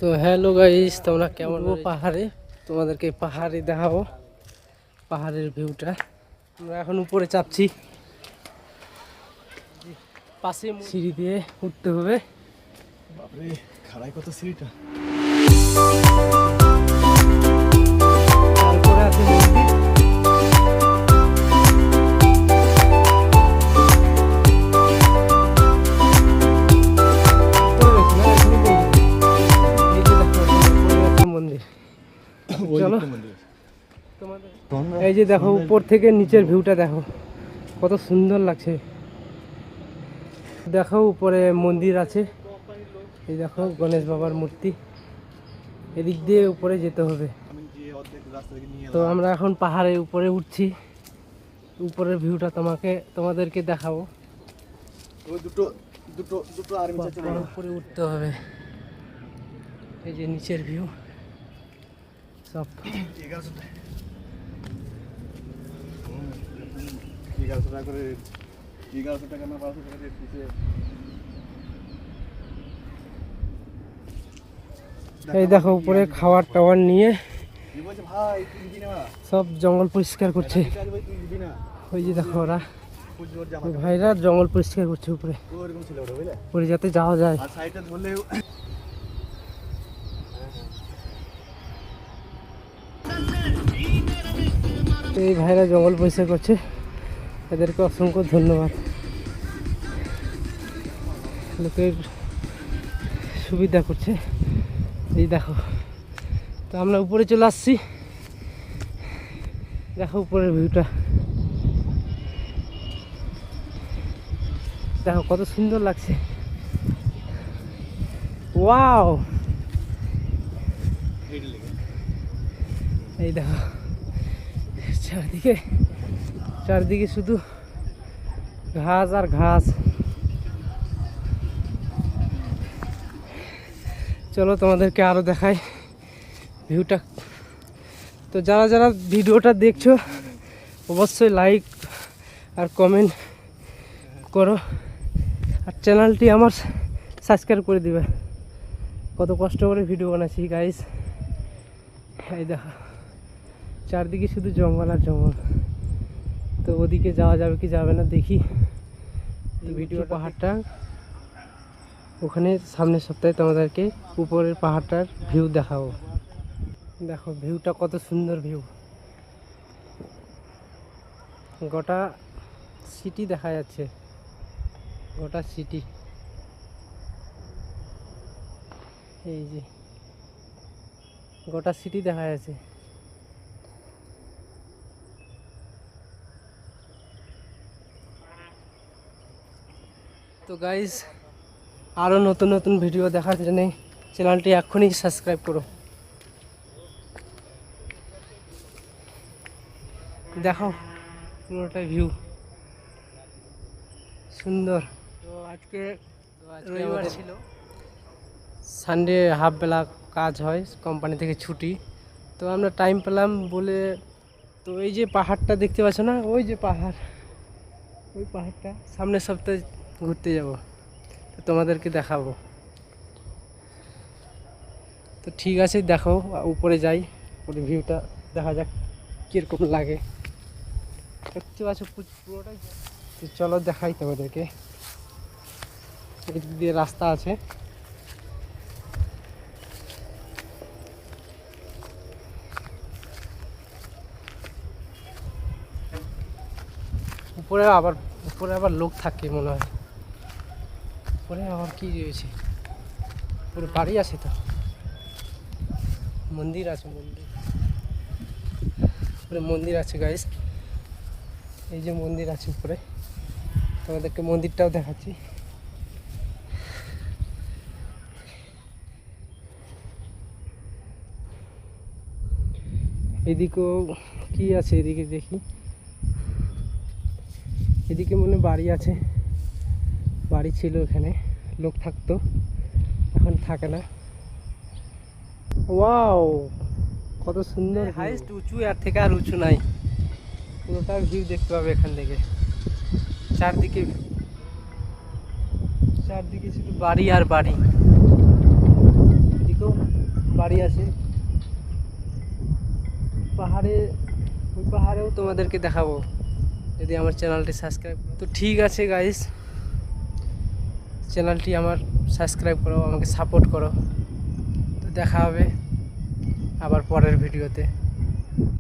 তো hello guys, তোমরা কেমন? পাহাড়ে তোমাদেরকে পাহাড়ে দেখাবো, পাহাড়ের ভিউটা। আমরা এখন উপরে চাপছি, পাশে সিঁড়ি দিয়ে উঠতে হবে। বাপরে খাড়াই কত সিঁড়িটা। তারপরে আছে মন্দির। চলো এই যে দেখো, উপর থেকে নিচের ভিউটা দেখো কত সুন্দর লাগছে। দেখো উপরে মন্দির আছে, এই দেখো গণেশ বাবার মূর্তি। এদিক দিয়ে উপরে যেতে হবে। তো আমরা এখন পাহাড়ের উপরে উঠছি, উপরের ভিউটা তোমাদেরকে দেখাবো। উপরে উঠতে হবে। এই যে নিচের ভিউ সব। এই দেখো উপরে খাবার টাওয়ার নিয়ে সব জঙ্গল পরিষ্কার করছে। ওই যে দেখো ওরা ভাইরা জঙ্গল পরিষ্কার করছে উপরে, উপরে যাতে যাওয়া যায়। এই ভাইরা জঙ্গল পরিষ্কার করছে, এদেরকে অসংখ্য ধন্যবাদ। লোকের সুবিধা করছে। এই দেখো, তো আমরা উপরে চলে আসছি। দেখো উপরের ভিউটা দেখো কত সুন্দর লাগছে। ওয়াও, এই দেখো চারদিকে শুধু ঘাস আর ঘাস। চলো তোমাদেরকে আরো দেখাই ভিউটা। তো যারা যারা ভিডিওটা দেখছো অবশ্যই লাইক আর কমেন্ট করো, আর চ্যানেলটি আমার সাবস্ক্রাইব করে দিবে। কত কষ্ট করে ভিডিও বানাচ্ছি গাইস। এই দেখো চারদিকে শুধু জঙ্গল আর জঙ্গল। তো ওদিকে যাওয়া যাবে কি যাবে না দেখি। ভিডিও পাহাড়টা ওখানে সামনের সপ্তাহে তোমাদেরকে উপরের পাহাড়টার ভিউ দেখাবো। দেখো ভিউটা কত সুন্দর ভিউ, গোটা সিটি দেখা যাচ্ছে, গোটা সিটি। এই যে গোটা সিটি দেখা যাচ্ছে। তো গাইস, আরও নতুন নতুন ভিডিও দেখার জন্য চ্যানেলটি এখনই সাবস্ক্রাইব করো। দেখো পুরোটা ভিউ সুন্দর। তো আজকে রবিবার ছিল, সানডে হাফ বেলা কাজ হয়, কোম্পানি থেকে ছুটি। তো আমরা টাইম পেলাম বলে, তো এই যে পাহাড়টা দেখতে পাচ্ছ না, ওই যে পাহাড়, ওই পাহাড়টা সামনের সপ্তাহে ঘুরতে যাব, তো তোমাদেরকে দেখাবো। তো ঠিক আছে, দেখো উপরে যাই, উপরে ভিউটা দেখা যাক কীরকম লাগে। দেখতে পাচ্ছ পুরোটাই। তো চলো দেখাই তোমাদেরকে। এদিক দিয়ে রাস্তা আছে, উপরে আবার লোক থাকে মনে হয়। উপরে আবার কি রয়েছে, উপরে বাড়ি আছে, তো মন্দির আছে, উপরে মন্দির আছে গাইস। এই যে মন্দির আছে উপরে, তোমাদেরকে মন্দিরটাও দেখাচ্ছি। এদিকেও কি আছে, এদিকে দেখি। এদিকে মনে বাড়ি আছে, বাড়ি ছিল, এখানে লোক থাকতো, এখন থাকে না। ওয়াও কত সুন্দর, হাইস্ট উঁচু, এর থেকে আর উঁচু নাই। পুরোটা ভিউ দেখতে পাবে এখান থেকে। চারদিকে শুধু বাড়ি আর বাড়ি। এদিকেও বাড়ি আছে পাহাড়ে, ওই পাহাড়েও তোমাদেরকে দেখাবো যদি আমার চ্যানেলটি সাবস্ক্রাইব। তো ঠিক আছে গাইস, চ্যানেলটি আমার সাবস্ক্রাইব করো, আমাকে সাপোর্ট করো। তো দেখা হবে আবার পরের ভিডিওতে।